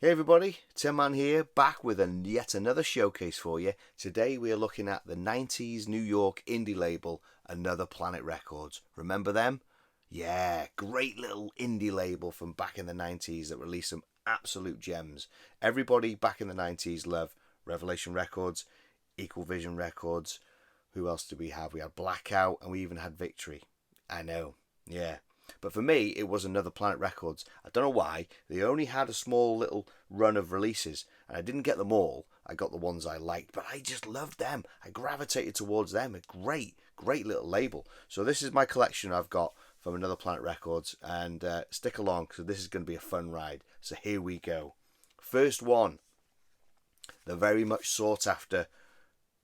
Hey everybody, Tim Man here, back with yet another showcase for you. Today we are looking at the 90s New York indie label, Another Planet Records. Remember them? Yeah, great little indie label from back in the 90s that released some absolute gems. Everybody back in the 90s loved Revelation Records, Equal Vision Records. Who else did we have? We had Blackout and we even had Victory. I know, yeah. But for me, it was Another Planet Records. I don't know why. They only had a small little run of releases, and I didn't get them all. I got the ones I liked, but I just loved them. I gravitated towards them. A great little label. So this is my collection I've got from Another Planet Records, and stick along because this is going to be a fun ride. So here we go. First one, the very much sought after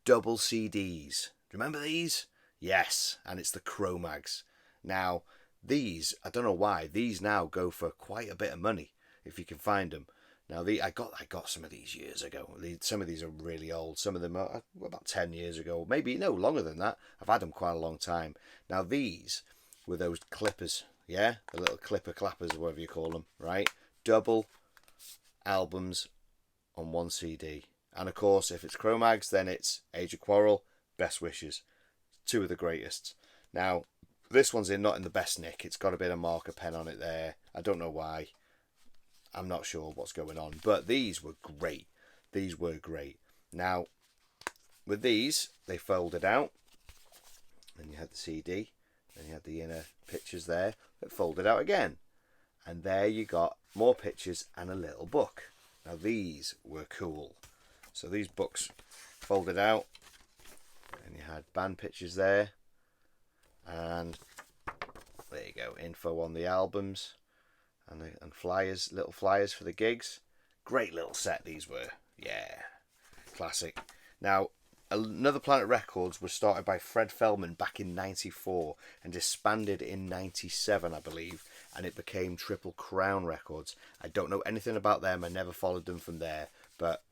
double CDs. Do you remember these? Yes, and it's the Cro-mags. Now, these, I don't know why, these now go for quite a bit of money if you can find them. Now, I got some of these years ago. Some of these are really old. Some of them are about 10 years ago. Maybe, no, longer than that. I've had them quite a long time. Now, these were those clippers, yeah? The little clipper clappers, whatever you call them, right? Double albums on one CD. And, of course, if it's Cro-mags, then it's Age of Quarrel, Best Wishes. Two of the greatest. Now, this one's not in the best nick. It's got a bit of marker pen on it there. I don't know why. I'm not sure what's going on. But these were great. These were great. Now, with these, they folded out. And you had the CD. And you had the inner pictures there. It folded out again. And there you got more pictures and a little book. Now, these were cool. So these books folded out. And you had band pictures there. And there you go, info on the albums and flyers, little flyers for the gigs. Great little set these were. Yeah, classic. Now, Another Planet Records was started by Fred Feldman back in 94 and disbanded in 97, I believe, and it became Triple Crown Records. I don't know anything about them. I never followed them from there, but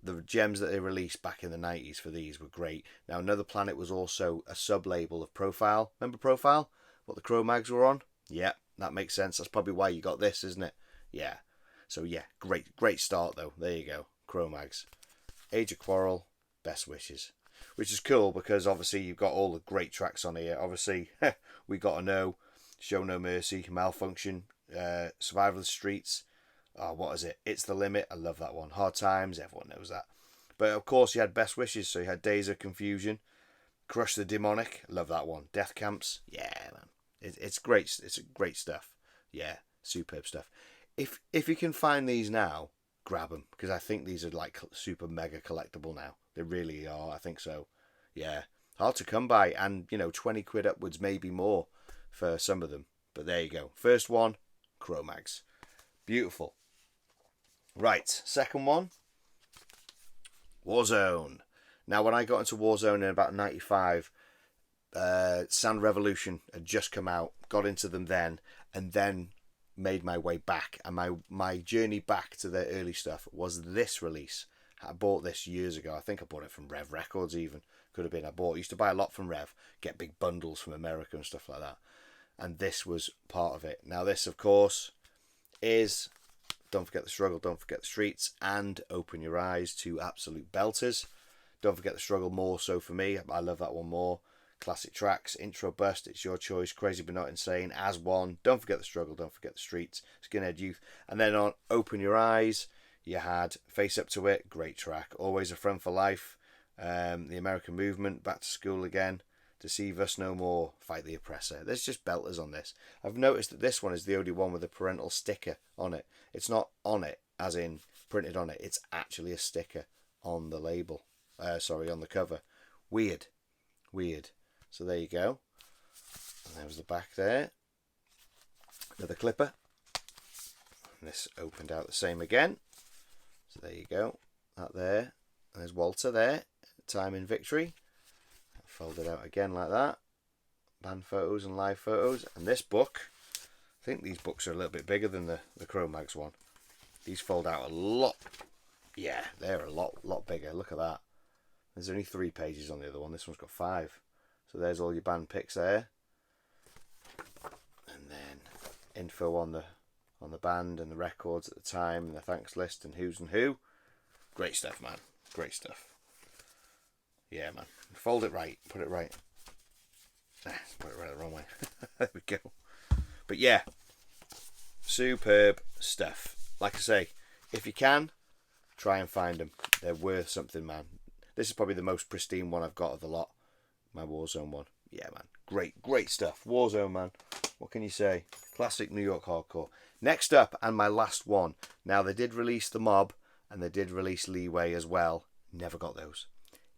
the gems that they released back in the 90s for these were great. Now, Another Planet was also a sub-label of Profile. Remember Profile? What the Cro-mags were on? Yeah, that makes sense. That's probably why you got this, isn't it? Yeah. So, yeah, great start, though. There you go. Cro-mags. Age of Quarrel, Best Wishes. Which is cool because, obviously, you've got all the great tracks on here. Obviously, We Gotta Know, Show No Mercy, Malfunction, Survival of the Streets. Oh, what is it? It's the Limit. I love that one. Hard Times. Everyone knows that. But of course, you had Best Wishes. So you had Days of Confusion, Crush the Demonic. I love that one. Death Camps. Yeah, man. It's great. It's great stuff. Yeah, superb stuff. If you can find these now, grab them because I think these are like super mega collectible now. They really are. I think so. Yeah, hard to come by, and 20 quid upwards, maybe more, for some of them. But there you go. First one, Cro-mags. Beautiful. Right, second one, Warzone. Now, when I got into Warzone in about 95, Sound Revolution had just come out, got into them then, and then made my way back. And my journey back to their early stuff was this release. I bought this years ago. I think I bought it from Rev Records even. Could have been. Used to buy a lot from Rev, get big bundles from America and stuff like that. And this was part of it. Now, this, of course, is Don't Forget the Struggle, Don't Forget the Streets, and Open Your Eyes, two absolute belters. Don't Forget the Struggle more so for me. I love that one more. Classic tracks, Intro Bust, It's Your Choice, Crazy But Not Insane, As One, Don't Forget the Struggle, Don't Forget the Streets, Skinhead Youth. And then on Open Your Eyes, you had Face Up to It, great track. Always a Friend for Life, The American Movement, Back to School Again, Deceive Us No More, Fight the Oppressor. There's just belters on this. I've noticed that this one is the only one with a parental sticker on it. It's not on it, as in printed on it. It's actually a sticker on the label. On the cover. Weird. So there you go. And there was the back there. Another clipper. And this opened out the same again. So there you go. That there. There's Walter there. Time in Victory. Folded out again like that. Band photos and live photos. And this book, I think these books are a little bit bigger than the Cro-mags one. These fold out a lot. Yeah, they're a lot bigger. Look at that. There's only 3 pages on the other one. This one's got 5. So there's all your band pics there. And then info on on the band and the records at the time and the thanks list and who's and who. Great stuff, man. Great stuff. Yeah, man. Fold it right. Put it right. Put it right the wrong way. There we go. But yeah, superb stuff. Like I say, if you can, try and find them. They're worth something, man. This is probably the most pristine one I've got of the lot. My Warzone one. Yeah, man. Great stuff. Warzone, man. What can you say? Classic New York hardcore. Next up, and my last one. Now, they did release the Mob, and they did release Leeway as well. Never got those.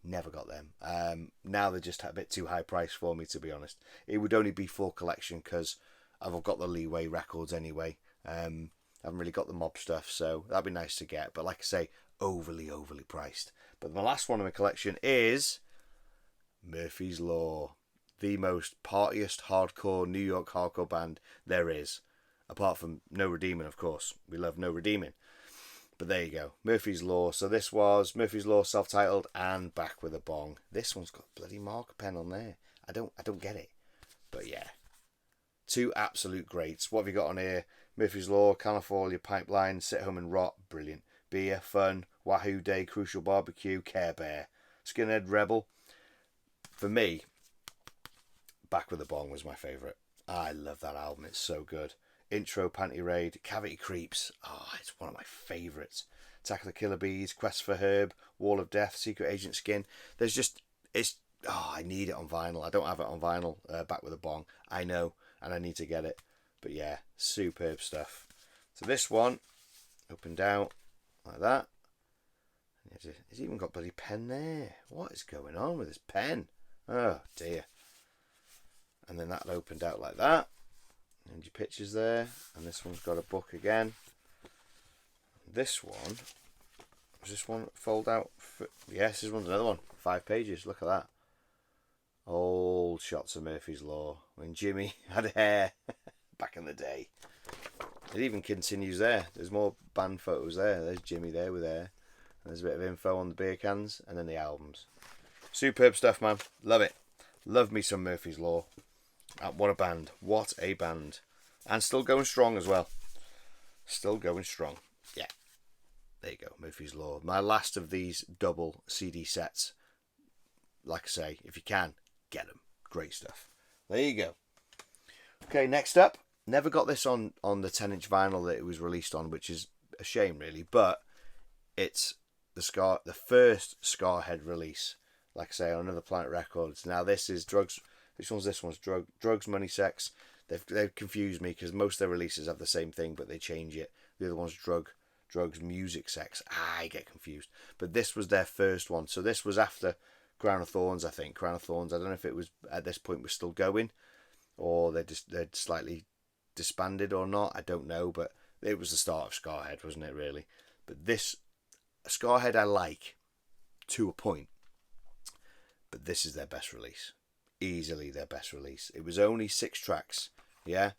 Never got them. Now they're just a bit too high priced for me, to be honest. It would only be full collection because I've got the Leeway records anyway. I haven't really got the Mob stuff, so that'd be nice to get. But like I say, overly priced. But my last one in my collection is Murphy's Law. The most partiest hardcore New York hardcore band there is. Apart from No Redeeming, of course. We love No Redeeming. But there you go. Murphy's Law. So this was Murphy's Law, self-titled, and Back with a Bong. This one's got a bloody marker pen on there. I don't get it. But yeah. Two absolute greats. What have you got on here? Murphy's Law, California Pipeline, Sit Home and Rot. Brilliant. Beer, Fun, Wahoo Day, Crucial Barbecue, Care Bear. Skinhead Rebel. For me, Back with a Bong was my favourite. I love that album. It's so good. Intro, Panty Raid, Cavity Creeps. It's one of my favourites. Attack of the Killer Bees, Quest for Herb, Wall of Death, Secret Agent Skin. I need it on vinyl. I don't have it on vinyl. Back with a Bong. I know, and I need to get it. But yeah, superb stuff. So this one opened out like that. It's even got bloody pen there. What is going on with this pen? Oh dear. And then that opened out like that. And your pictures there. And this one's got a book again. This one. Was this one fold out? Yes, this one's another one. 5 pages. Look at that. Old shots of Murphy's Law. When Jimmy had hair back in the day. It even continues there. There's more band photos there. There's Jimmy there with hair. And there's a bit of info on the beer cans. And then the albums. Superb stuff, man. Love it. Love me some Murphy's Law. What a band. What a band. And still going strong as well. Still going strong. Yeah. There you go. Murphy's Law. My last of these double CD sets. Like I say, if you can, get them. Great stuff. There you go. Okay, next up. Never got this on the 10-inch vinyl that it was released on, which is a shame, really. But it's the first Scarhead release. Like I say, on Another Planet Records. Now, this is Drugs... Which one's this? One's Drugs, Money, Sex. They've confused me because most of their releases have the same thing, but they change it. The other one's Drugs, Music, Sex. I get confused. But this was their first one. So this was after Crown of Thorns, I think. Crown of Thorns, I don't know if it was at this point was still going or they'd slightly disbanded or not. I don't know, but it was the start of Scarhead, wasn't it, really? But this Scarhead I like to a point. But this is their best release. Easily their best release. It was only 6 tracks. Yeah.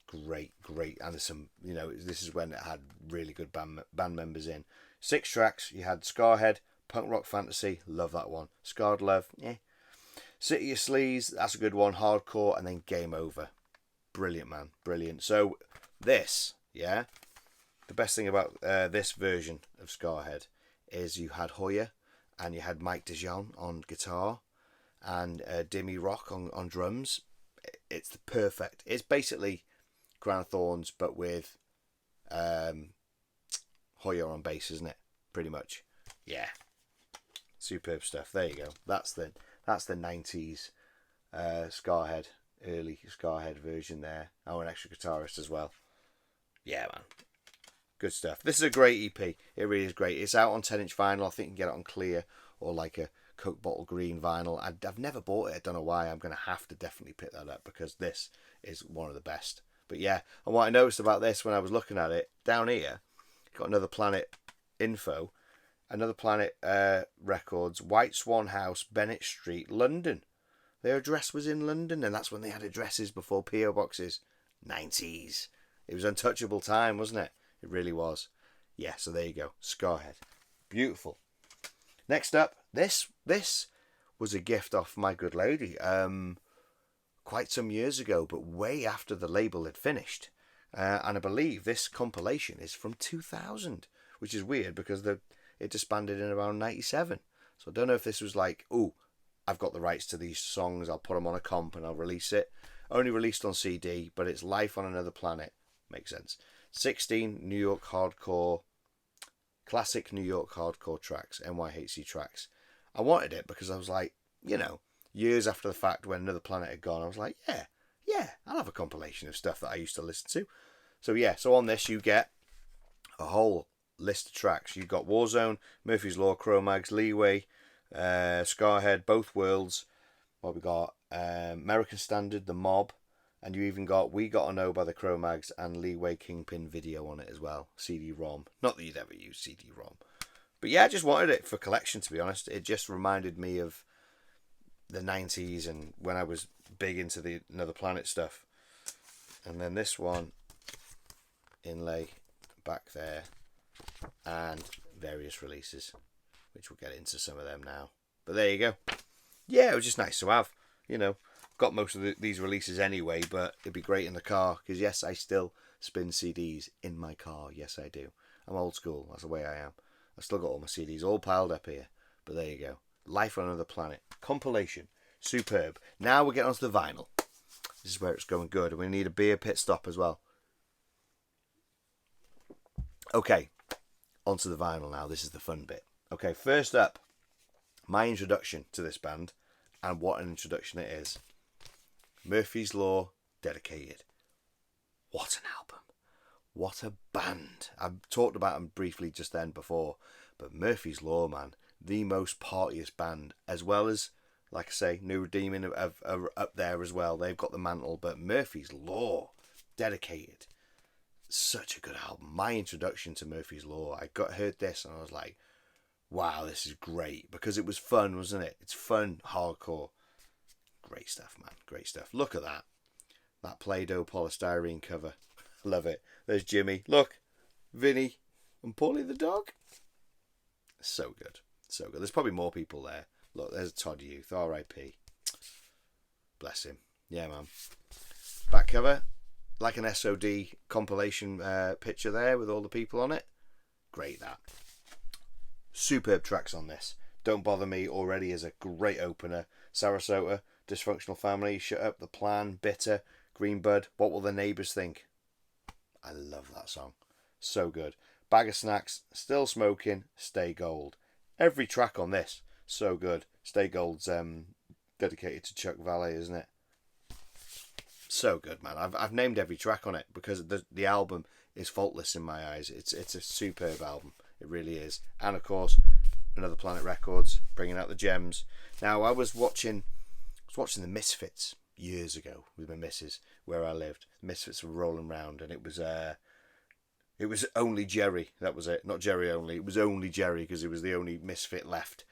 Great. And there's some, this is when it had really good band members in. 6 tracks. You had Scarhead, Punk Rock Fantasy. Love that one. Scarred Love. Yeah. City of Sleaze. That's a good one. Hardcore. And then Game Over. Brilliant, man. Brilliant. So this, yeah. The best thing about this version of Scarhead is you had Hoyer and you had Mike DeJean on guitar. And Dimmy Rock on drums. It's the perfect. It's basically Crown of Thorns, but with Hoyer on bass, isn't it? Pretty much. Yeah. Superb stuff. There you go. That's the 90s Scarhead, early Scarhead version there. Oh, an extra guitarist as well. Yeah, man. Good stuff. This is a great EP. It really is great. It's out on 10-inch vinyl. I think you can get it on clear or like a Coke bottle green vinyl. I've never bought it. I don't know why. I'm going to have to definitely pick that up because this is one of the best. But yeah, and what I noticed about this when I was looking at it, down here, got Another Planet info, Another Planet Records, White Swan House, Bennett Street, London. Their address was in London, and that's when they had addresses before P.O. boxes. 90s. It was untouchable time, wasn't it? It really was. Yeah, so there you go. Scarhead. Beautiful. Next up, this was a gift off my good lady quite some years ago, but way after the label had finished. And I believe this compilation is from 2000, which is weird because it disbanded in around 97. So I don't know if this was like, oh, I've got the rights to these songs, I'll put them on a comp and I'll release it. Only released on CD, but it's Life on Another Planet. Makes sense. 16 New York hardcore, classic New York hardcore tracks, NYHC tracks. I wanted it because I was like, you know, years after the fact when Another Planet had gone, I was like, yeah, I'll have a compilation of stuff that I used to listen to. So yeah, so on this you get a whole list of tracks. You've got Warzone, Murphy's Law, Cro-mags, Leeway, Scarhead, Both Worlds. What we got? American Standard, The Mob, and you even got We Gotta Know by the Cro-mags and Leeway Kingpin video on it as well. CD-ROM. Not that you'd ever use CD-ROM. But yeah, I just wanted it for collection, to be honest. It just reminded me of the 90s and when I was big into the Another Planet stuff. And then this one, inlay back there, and various releases, which we'll get into some of them now. But there you go. Yeah, it was just nice to have. You know, got most of these releases anyway, but it'd be great in the car because yes, I still spin CDs in my car. Yes, I do. I'm old school. That's the way I am. I've still got all my CDs all piled up here. But there you go. Life on Another Planet compilation, superb. Now we're getting onto the vinyl. This is where it's going good, and we need a beer pit stop as well. Okay, onto the vinyl now. This is the fun bit. Okay, first up, my introduction to this band, and what an introduction it is. Murphy's Law, Dedicated. What an album. What a band. I've talked about them briefly just then before, but Murphy's Law, man, the most partiest band, as well as, like I say, New Redeeming are up there as well. They've got the mantle, but Murphy's Law, Dedicated. Such a good album. My introduction to Murphy's Law, heard this and I was like, wow, this is great, because it was fun, wasn't it? It's fun, hardcore. Great stuff, man. Great stuff. Look at that. That Play-Doh polystyrene cover. Love it. There's Jimmy. Look. Vinny. And Paulie the dog. So good. So good. There's probably more people there. Look, there's Todd Youth. R.I.P. Bless him. Yeah, man. Back cover. Like an SOD compilation picture there with all the people on it. Great, that. Superb tracks on this. Don't Bother Me already is a great opener. Sarasota, Dysfunctional Family, Shut Up, The Plan, Bitter, Green Bud, What Will the Neighbours Think? I love that song. So good. Bag of Snacks, Still Smoking, Stay Gold. Every track on this, so good. Stay Gold's dedicated to Chuck Valley, isn't it? So good, man. I've named every track on it because the album is faultless in my eyes. It's a superb album. It really is. And of course, Another Planet Records, bringing out the gems. Now, I was watching the Misfits years ago with my missus where I lived. The Misfits were rolling around, and it was only Jerry. That was it. Not Jerry only. It was only Jerry because he was the only Misfit left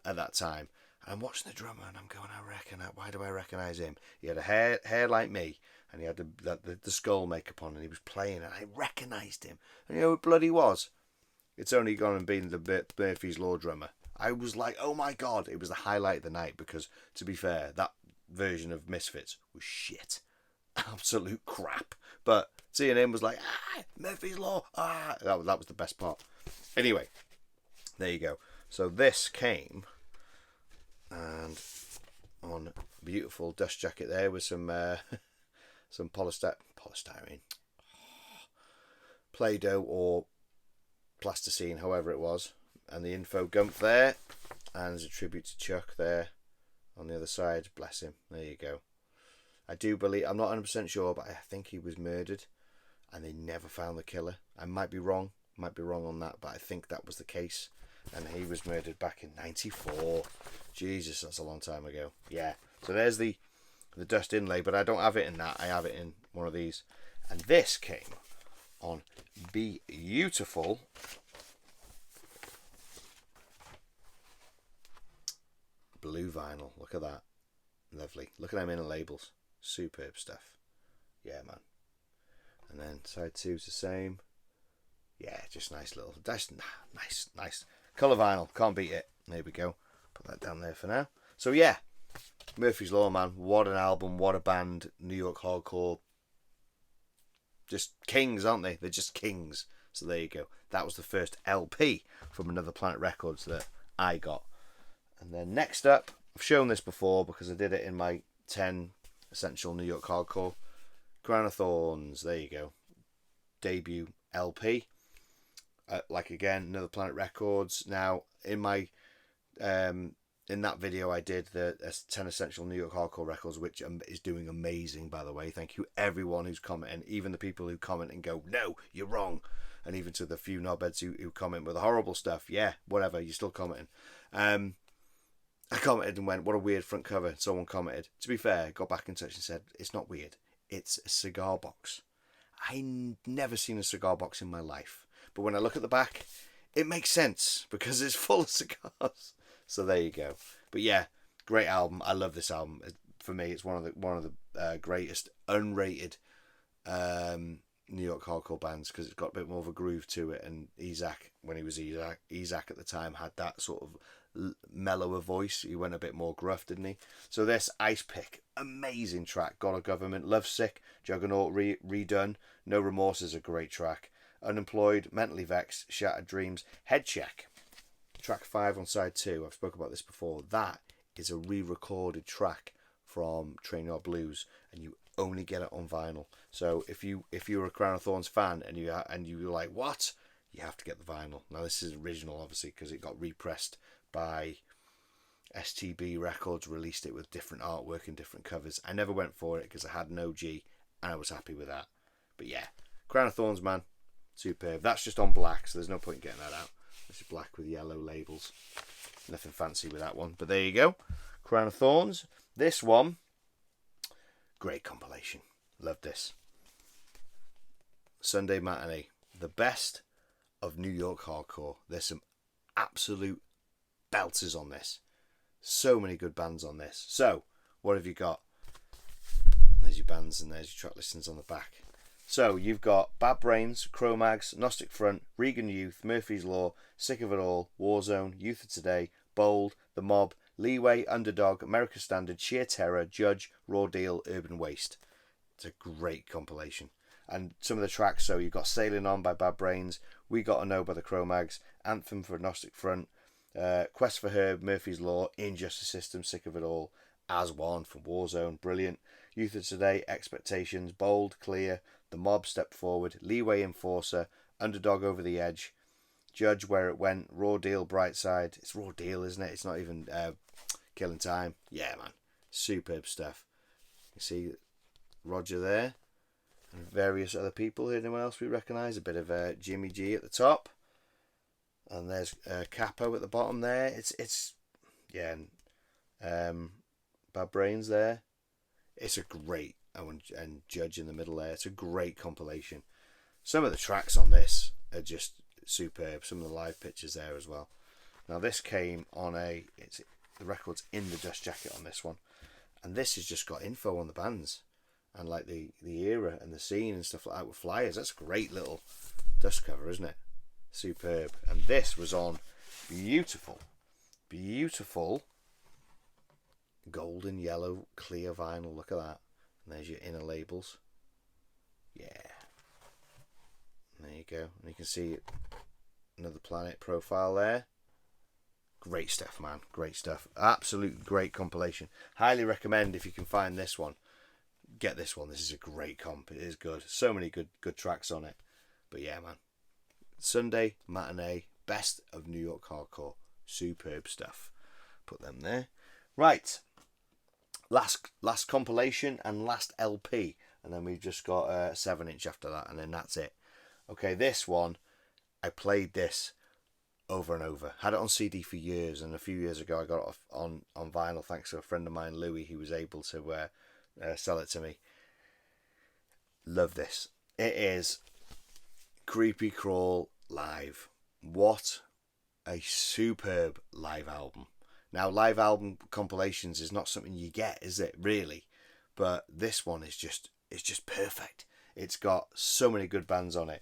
at that time. And I'm watching the drummer, and I'm going, why do I recognise him? He had a hair like me, and he had the skull makeup on, and he was playing, and I recognised him. And you know what bloody was? It's only gone and been the Murphy's Law drummer. I was like, oh my god, it was the highlight of the night because, to be fair, that version of Misfits was shit. Absolute crap. But seeing him was like, Murphy's Law, that was the best part. Anyway, there you go. So this came, and on a beautiful dust jacket there with some polystyrene, Play-Doh or plasticine, however it was, and the info gump there, and there's a tribute to Chuck there on the other side. Bless him. There you go. I do believe, I'm not 100% sure, but I think he was murdered and they never found the killer. I might be wrong on that, but I think that was the case, and he was murdered back in 94. Jesus, that's a long time ago. Yeah, so there's the dust inlay, but I don't have it in that. I have it in one of these, and this came on beautiful blue vinyl. Look at that. Lovely. Look at them inner labels. Superb stuff. Yeah, man. And then side two's the same. Yeah, just nice little, nice colour vinyl. Can't beat it. There we go. Put that down there for now. So yeah, Murphy's Law, man. What an album. What a band. New York hardcore. just kings, aren't they? They're just kings. So there you go. That was the first LP from Another Planet Records that I got. And then next up, I've shown this before because I did it in my 10 Essential New York Hardcore. Crown of Thorns, there you go. Debut LP. Like again, Another Planet Records. Now, in my in that video I did the 10 Essential New York Hardcore Records, which is doing amazing, by the way. Thank you everyone who's commenting, even the people who comment and go, no, you're wrong. And even to the few knobheads who comment with the horrible stuff. Yeah, whatever, you're still commenting. I commented and went, what a weird front cover. Someone commented. To be fair, got back in touch and said, it's not weird. It's a cigar box. Never seen a cigar box in my life. But when I look at the back, it makes sense because it's full of cigars. So there you go. But yeah, great album. I love this album. For me, it's one of the greatest unrated New York hardcore bands because it's got a bit more of a groove to it. And Isaac, when he was Isaac at the time, had that sort of mellower voice. He went a bit more gruff, didn't he? So this Ice Pick, amazing track. God of Government, Lovesick, Juggernaut redone. No Remorse is a great track. Unemployed, Mentally Vexed, Shattered Dreams, Head Check, track 5 on side 2. I've spoken about this before. That is a re-recorded track from Train Yard Blues, and you only get it on vinyl. So if you're a Crown of Thorns fan and you're like, what? You have to get the vinyl. Now this is original, obviously, because it got repressed by STB Records, released it with different artwork and different covers. I never went for it because I had an OG and I was happy with that. But yeah, Crown of Thorns, man, superb. That's just on black, so there's no point in getting that out. This is black with yellow labels. Nothing fancy with that one. But there you go. Crown of Thorns. This one, great compilation. Love this. Sunday Matinee. The best of New York hardcore. There's some absolute belters on this. So many good bands on this. So, what have you got? There's your bands and there's your track listings on the back. So, you've got Bad Brains, Cro-mags, Gnostic Front, Regan Youth, Murphy's Law, Sick of It All, Warzone, Youth of Today, Bold, The Mob, Leeway, Underdog, America Standard, Sheer Terror, Judge, Raw Deal, Urban Waste. It's a great compilation. And some of the tracks, so you've got Sailing On by Bad Brains, We Gotta Know by the Cro-mags, Anthem for Gnostic Front, Quest for Herb, Murphy's Law, Injustice System, Sick of It All, As One from Warzone, brilliant. Youth of Today, Expectations, Bold, Clear, The Mob, Step Forward, Leeway, Enforcer, Underdog, Over the Edge, Judge, Where It Went, Raw Deal, Brightside. It's Raw Deal, isn't it? It's not even Killing Time. Yeah, man. Superb stuff. You see Roger there. And various other people. Anyone else we recognise? A bit of Jimmy G at the top. And there's Capo at the bottom there. It's yeah. Bad Brains there. It's a great, and Judge in the middle there. It's a great compilation. Some of the tracks on this are just superb. Some of the live pictures there as well. Now this came on the record's in the dust jacket on this one, and this has just got info on the bands and like the era and the scene and stuff like that with flyers. That's a great little dust cover, isn't it? Superb. And this was on beautiful golden yellow clear vinyl. Look at that. And there's your inner labels. Yeah. And there you go. And you can see Another Planet profile there. Great stuff, man. Great stuff. Absolute great compilation. Highly recommend if you can find this one. Get this one. This is a great comp. It is good. So many good tracks on it. But yeah, man. Sunday Matinee. Best of New York hardcore. Superb stuff. Put them there. Right. Last compilation and last LP, and then we've just got a 7-inch after that, and then that's it. Okay, this one, I played this over and over. Had it on CD for years, and a few years ago I got it on vinyl thanks to a friend of mine, Louis, who was able to sell it to me. Love this. It is Creepy Crawl live. What a superb live album. Now, live album compilations is not something you get, is it, really? But this one is just perfect. It's got so many good bands on it.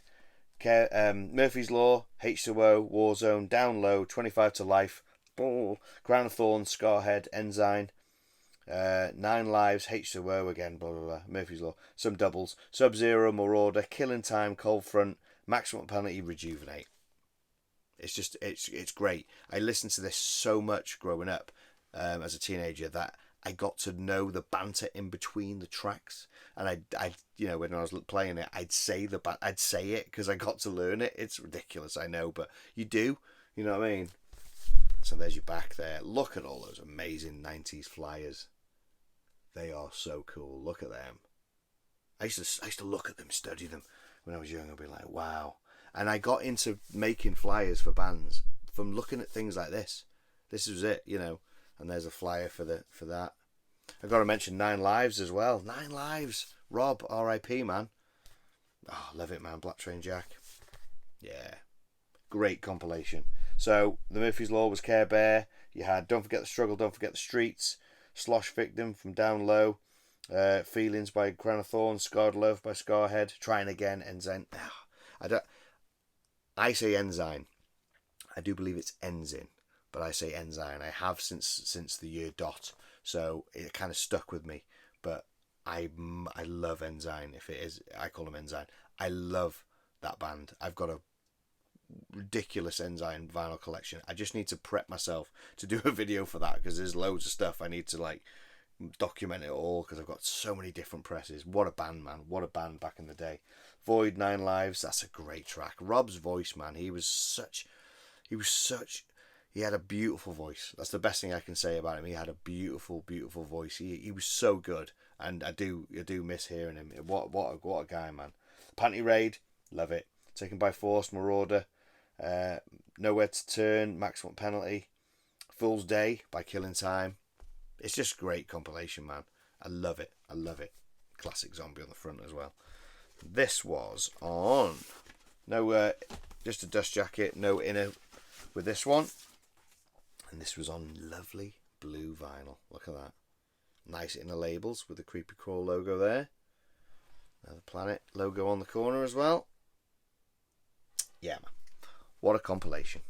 Murphy's Law, H2O, Warzone, Down Low, 25 to Life, Crown of Thorns, Scarhead, Enzyme, 9 lives, H2O again, blah blah blah, Murphy's Law, some doubles, Sub-Zero, Marauder, Killing Time, Cold Front, Maximum Penalty, Rejuvenate. It's just, it's great. I listened to this so much growing up as a teenager that I got to know the banter in between the tracks, and I you know, when I was playing it, I'd say it because I got to learn it. It's ridiculous, I know, but you do, you know what I mean? So there's your back there. Look at all those amazing 90s flyers. They are so cool. Look at them. I used to look at them, study them when I was young. I'd be like, wow. And I got into making flyers for bands from looking at things like this. This was it, you know. And there's a flyer for that. I've got to mention 9 Lives as well. 9 Lives. Rob, R.I.P. man. Oh, love it, man. Black Train Jack. Yeah. Great compilation. So the Murphy's Law was Care Bear. You had Don't Forget the Struggle, Don't Forget the Streets, Slosh Victim from Down Low, Feelings by Crown of Thorns, Scarred Love by Scarhead, Trying Again, Enzyme. I say Enzyme. I do believe it's Enzine, but I say Enzyme. I have since the year dot, so it kind of stuck with me. But I love Enzyme. If it is, I call them Enzyme. I love that band. I've got a ridiculous Enzyme vinyl collection. I just need to prep myself to do a video for that because there's loads of stuff I need to like document it all because I've got so many different presses. What a band, man. What a band back in the day. Void, 9 Lives, that's a great track. Rob's voice, man, he had a beautiful voice. That's the best thing I can say about him. He had a beautiful voice. He was so good, and I do miss hearing him. What a guy, man. Panty Raid, love it. Taken by Force, Marauder, Nowhere to Turn, Maximum Penalty, Fool's Day by Killing Time. It's just a great compilation, man. I love it. Classic Zombie on the front as well. This was on just a dust jacket, no inner with this one, and this was on lovely blue vinyl. Look at that, nice inner labels with the Creepy Crawl logo there. Another Planet logo on the corner as well. Yeah, man, what a compilation.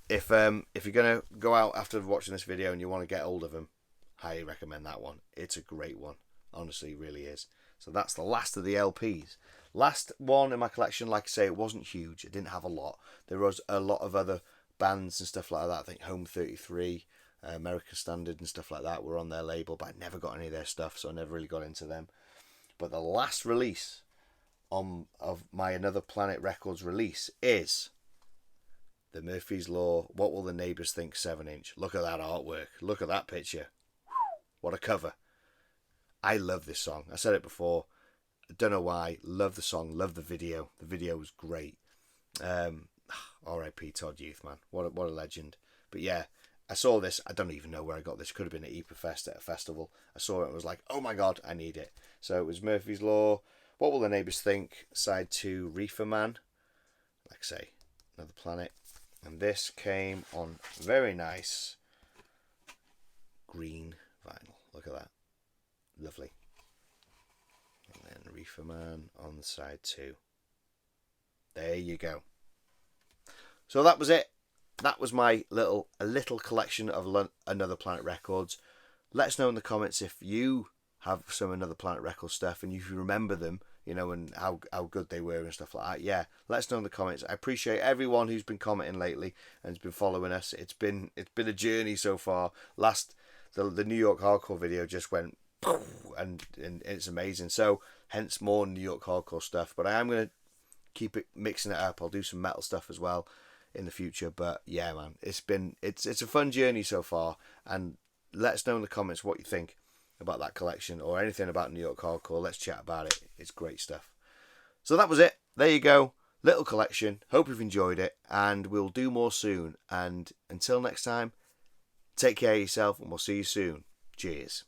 If you're gonna go out after watching this video and you want to get hold of them, highly recommend that one. It's a great one, honestly, it really is. So that's the last of the LPs. Last one in my collection, like I say, it wasn't huge. It didn't have a lot. There was a lot of other bands and stuff like that. I think Home 33, American Standard and stuff like that were on their label, but I never got any of their stuff, so I never really got into them. But the last release of my Another Planet Records release is the Murphy's Law, What Will the Neighbours Think 7-inch. Look at that artwork. Look at that picture. What a cover. I love this song. I said it before. I don't know why. Love the song. Love the video. The video was great. R.I.P. Todd Youth, man. What a legend. But yeah, I saw this. I don't even know where I got this. Could have been at Epa Fest at a festival. I saw it and was like, oh my God, I need it. So it was Murphy's Law, What Will the Neighbours Think, side 2, Reefer Man. Like I say, Another Planet. And this came on very nice green vinyl. Look at that. Lovely. And then Reefer Man on the side 2. There you go. So that was it. That was my little collection of Another Planet Records. Let us know in the comments if you have some Another Planet Records stuff and if you remember them, you know, and how good they were and stuff like that. Yeah, let us know in the comments. I appreciate everyone who's been commenting lately and has been following us. It's been a journey so far. The New York Hardcore video just went and it's amazing. So hence more New York Hardcore stuff. But I am going to keep it mixing it up. I'll do some metal stuff as well in the future. But yeah, man, it's a fun journey so far. And let us know in the comments what you think about that collection or anything about New York Hardcore. Let's chat about it. It's great stuff. So that was it. There you go. Little collection. Hope you've enjoyed it, and we'll do more soon. And until next time, take care of yourself, and we'll see you soon. Cheers.